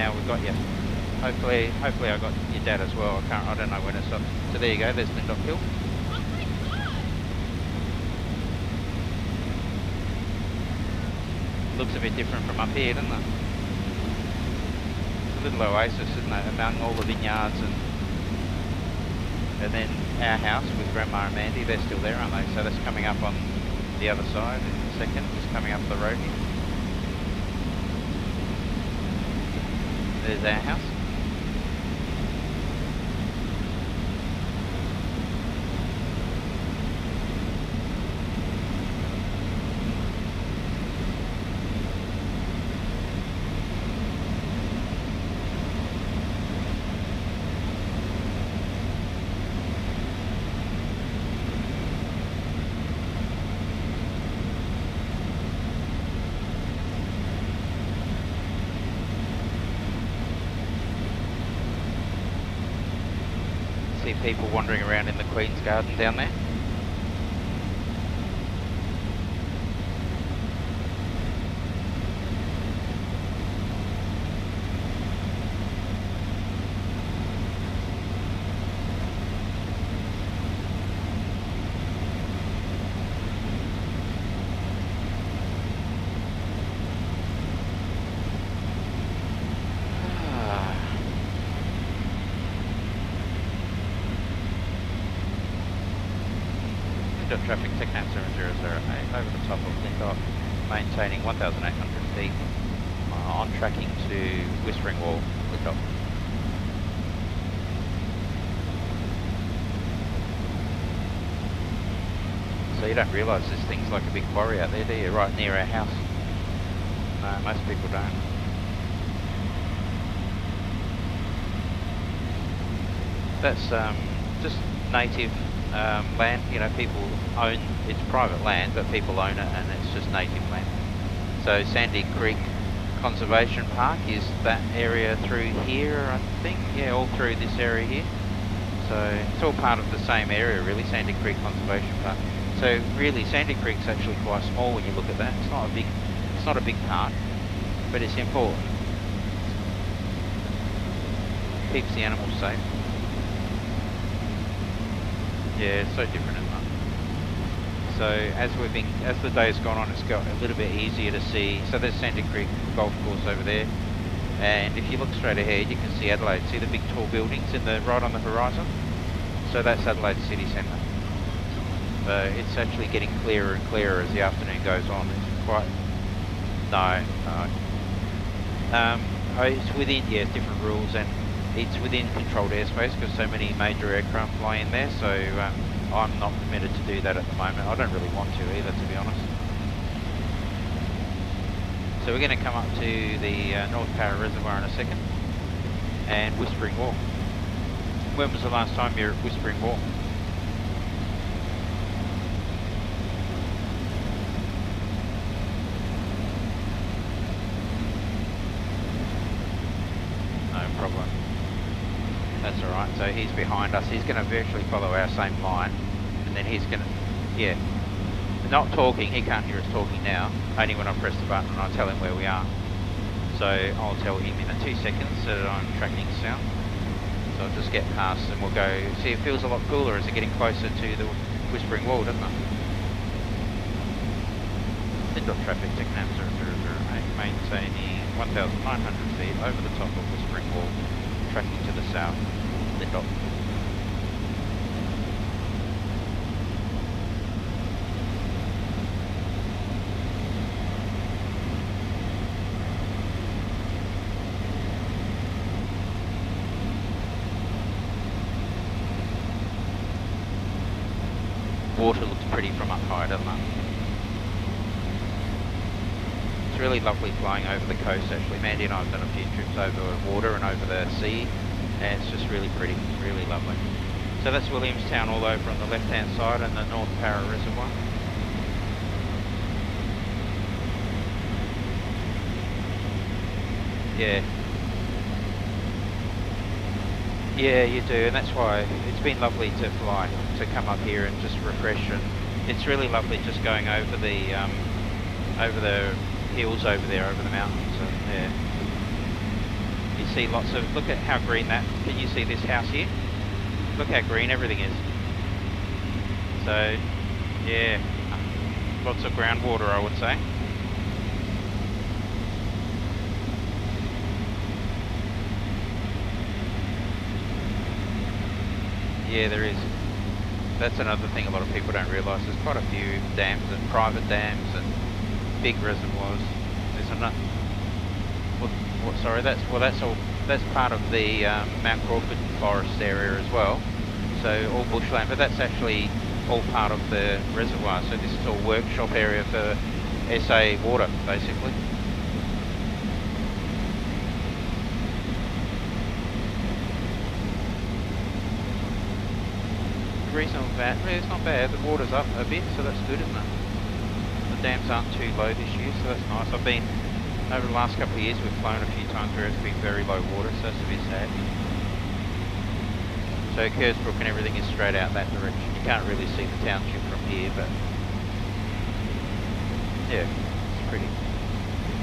now we've got you. Hopefully I got your dad as well. I don't know when it's up. So there you go, there's Lindop Hill. Looks a bit different from up here, doesn't it? It's a little oasis, isn't it, among all the vineyards, and then our house with Grandma and Mandy, they're still there, aren't they? So that's coming up on the other side in a second, just coming up the road here. There's our house. People wandering around in the Queen's Garden down there. Traffic TechNav 7008 over the top of Lindop, maintaining 1,800 feet on tracking to Whispering Wall, Lindop. So you don't realise this thing's like a big quarry out there, do you? Right near our house. No, most people don't. That's just native land, you know, people own, it's private land, but people own it and it's just native land. So Sandy Creek Conservation Park is that area through here, I think, yeah, all through this area here. So it's all part of the same area really, Sandy Creek Conservation Park. So really Sandy Creek's actually quite small when you look at that. It's not a big park, but it's important. Keeps the animals safe. Yeah, it's so different, isn't it? So as the day's gone on, it's got a little bit easier to see. So there's Sandy Creek Golf Course over there, and if you look straight ahead, you can see Adelaide. See the big tall buildings right on the horizon? So that's Adelaide City Centre. So it's actually getting clearer and clearer as the afternoon goes on. It's quite it's within different rules, and it's within controlled airspace because so many major aircraft fly in there, so I'm not permitted to do that at the moment. I don't really want to either, to be honest. So we're going to come up to the North Para Reservoir in a second, and Whispering Wall. When was the last time you were at Whispering Wall? No problem. That's alright, so he's behind us. He's going to virtually follow our same line, and then he's going to, not talking, he can't hear us talking now, only when I press the button and I tell him where we are. So I'll tell him in 2 seconds that I'm tracking south. So I'll just get past and we'll go, see, it feels a lot cooler as we're getting closer to the Whispering Wall, doesn't it? Lindop traffic, TechNav 0008, maintaining 1,900 feet over the top of Whispering Wall, tracking to the south, Lindop. Water looks pretty from up high, doesn't it? It's really lovely flying over the coast actually. Mandy and I have done a few trips over water and over the sea, and it's just really pretty, really lovely. So that's Williamstown all over on the left hand side and the North Para Reservoir. Yeah. Yeah, you do, and that's why it's been lovely to fly, to come up here and just refresh, and it's really lovely just going over the hills over there, over the mountains, and yeah, see lots of, look at how green that, can you see this house here? Look how green everything is. So, yeah, lots of groundwater, I would say. Yeah, there is. That's another thing a lot of people don't realise. There's quite a few dams and private dams and big reservoirs. There's another. Sorry, that's part of the Mount Crawford forest area as well. So all bushland, but that's actually all part of the reservoir. So this is all workshop area for SA Water, basically. Reasonable bad. It's not bad. The water's up a bit, so that's good, isn't it? The dams aren't too low this year, so that's nice. I've been over the last couple of years. We've flown a few times where it's been very low water, so that's a bit sad. So Kersbrook and everything is straight out that direction. You can't really see the township from here, but yeah, it's pretty.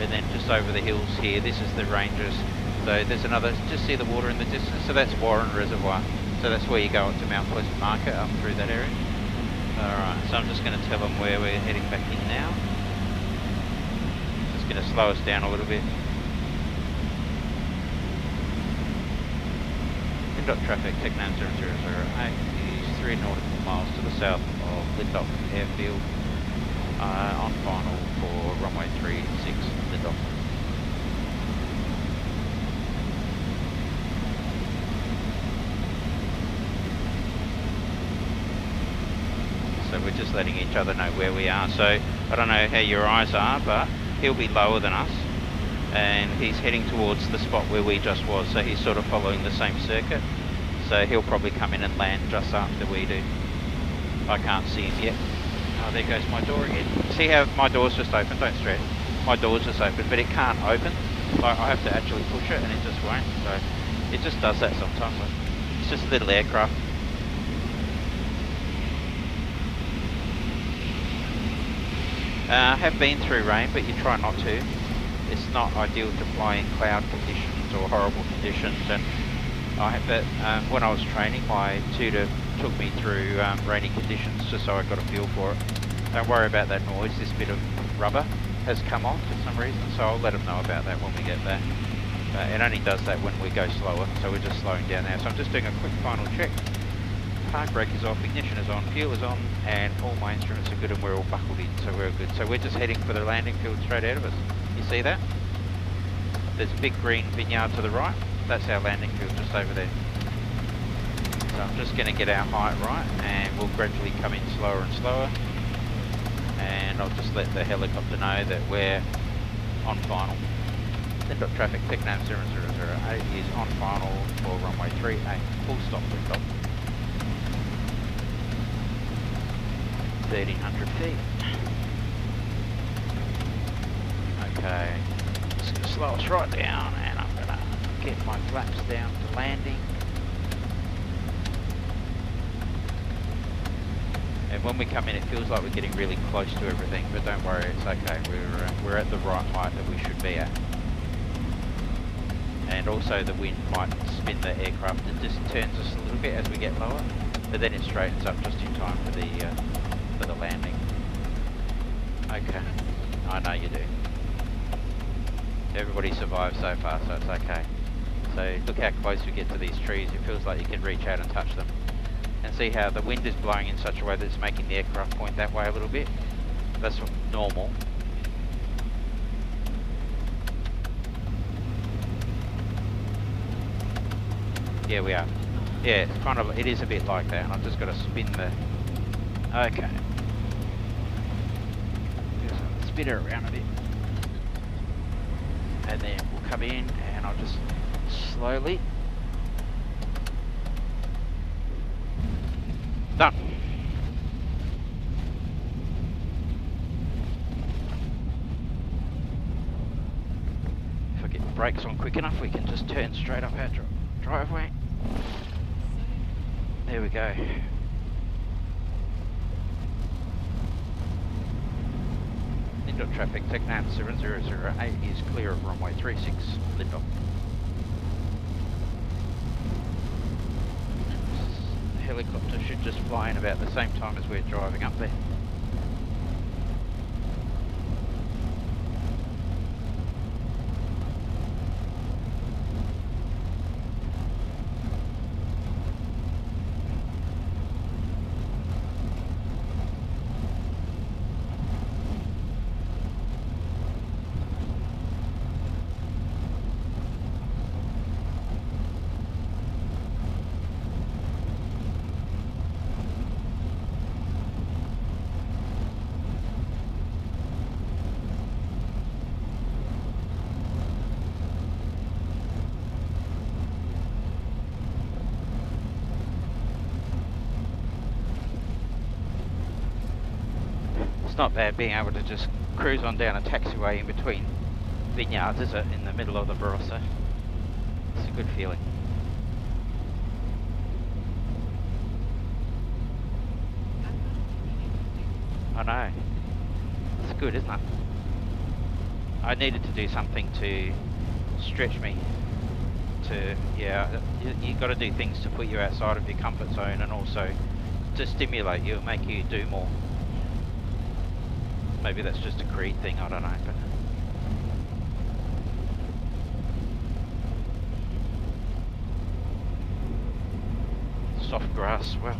And then just over the hills here, this is the ranges. So there's another. Just see the water in the distance. So that's Warren Reservoir. So that's where you go up to Mount Pleasant Market, up through that area. Alright, so I'm just going to tell them where we're heading back in now. Just going to slow us down a little bit. Lindop traffic, TechNav 0008 is 3 nautical miles to the south of Lindop Airfield. On final for runway 36 Lindop. So we're just letting each other know where we are. So I don't know how your eyes are, but he'll be lower than us, and he's heading towards the spot where we just was. So he's sort of following the same circuit. So he'll probably come in and land just after we do. I can't see him yet. Oh, there goes my door again. See how my door's just open? Don't stress. My door's just open, but it can't open. Like, I have to actually push it, and it just won't. So it just does that sometimes. It's just a little aircraft. Have been through rain, but you try not to. It's not ideal to fly in cloud conditions or horrible conditions. And when I was training, my tutor took me through rainy conditions just so I got a feel for it. Don't worry about that noise. This bit of rubber has come off for some reason, so I'll let them know about that when we get there. It only does that when we go slower, so we're just slowing down now. So I'm just doing a quick final check. Park brake is off, ignition is on, fuel is on, and all my instruments are good and we're all buckled in, so we're good. So we're just heading for the landing field straight ahead of us. You see that? There's a big green vineyard to the right. That's our landing field just over there. So I'm just going to get our height right, and we'll gradually come in slower and slower. And I'll just let the helicopter know that we're on final. Lindop traffic, TechNav 0008 is on final for runway 38, full stop Lindop. 1,300 feet. Okay, just going to slow us right down, and I'm going to get my flaps down to landing. And when we come in, it feels like we're getting really close to everything, but don't worry, it's okay. We're at the right height that we should be at. And also the wind might spin the aircraft. It just turns us a little bit as we get lower, but then it straightens up just in time for the landing. Okay, I know you do. Everybody survived so far, so it's okay. So look how close we get to these trees. It feels like you can reach out and touch them. And see how the wind is blowing in such a way that it's making the aircraft point that way a little bit. That's normal. Yeah, we are. Yeah, it's kind of, it is a bit like that. And I've just got to spin the, okay. Just spin her around a bit. And then we'll come in and I'll just slowly. Done. If I get the brakes on quick enough, we can just turn straight up our driveway. There we go. Lindop traffic, TechNav 0008 is clear of runway 36, Lindop. helicopter should just fly in about the same time as we're driving up there. It's not bad being able to just cruise on down a taxiway in between vineyards, is it, in the middle of the Barossa? It's a good feeling. I know. It's good, isn't it? I needed to do something to stretch me to, yeah, you got to do things to put you outside of your comfort zone and also to stimulate you, make you do more. Maybe that's just a Creed thing, I don't know. But soft grass, well.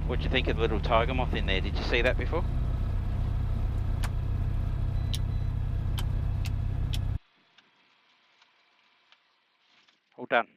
What do you think of the little tiger moth in there? Did you see that before? All done.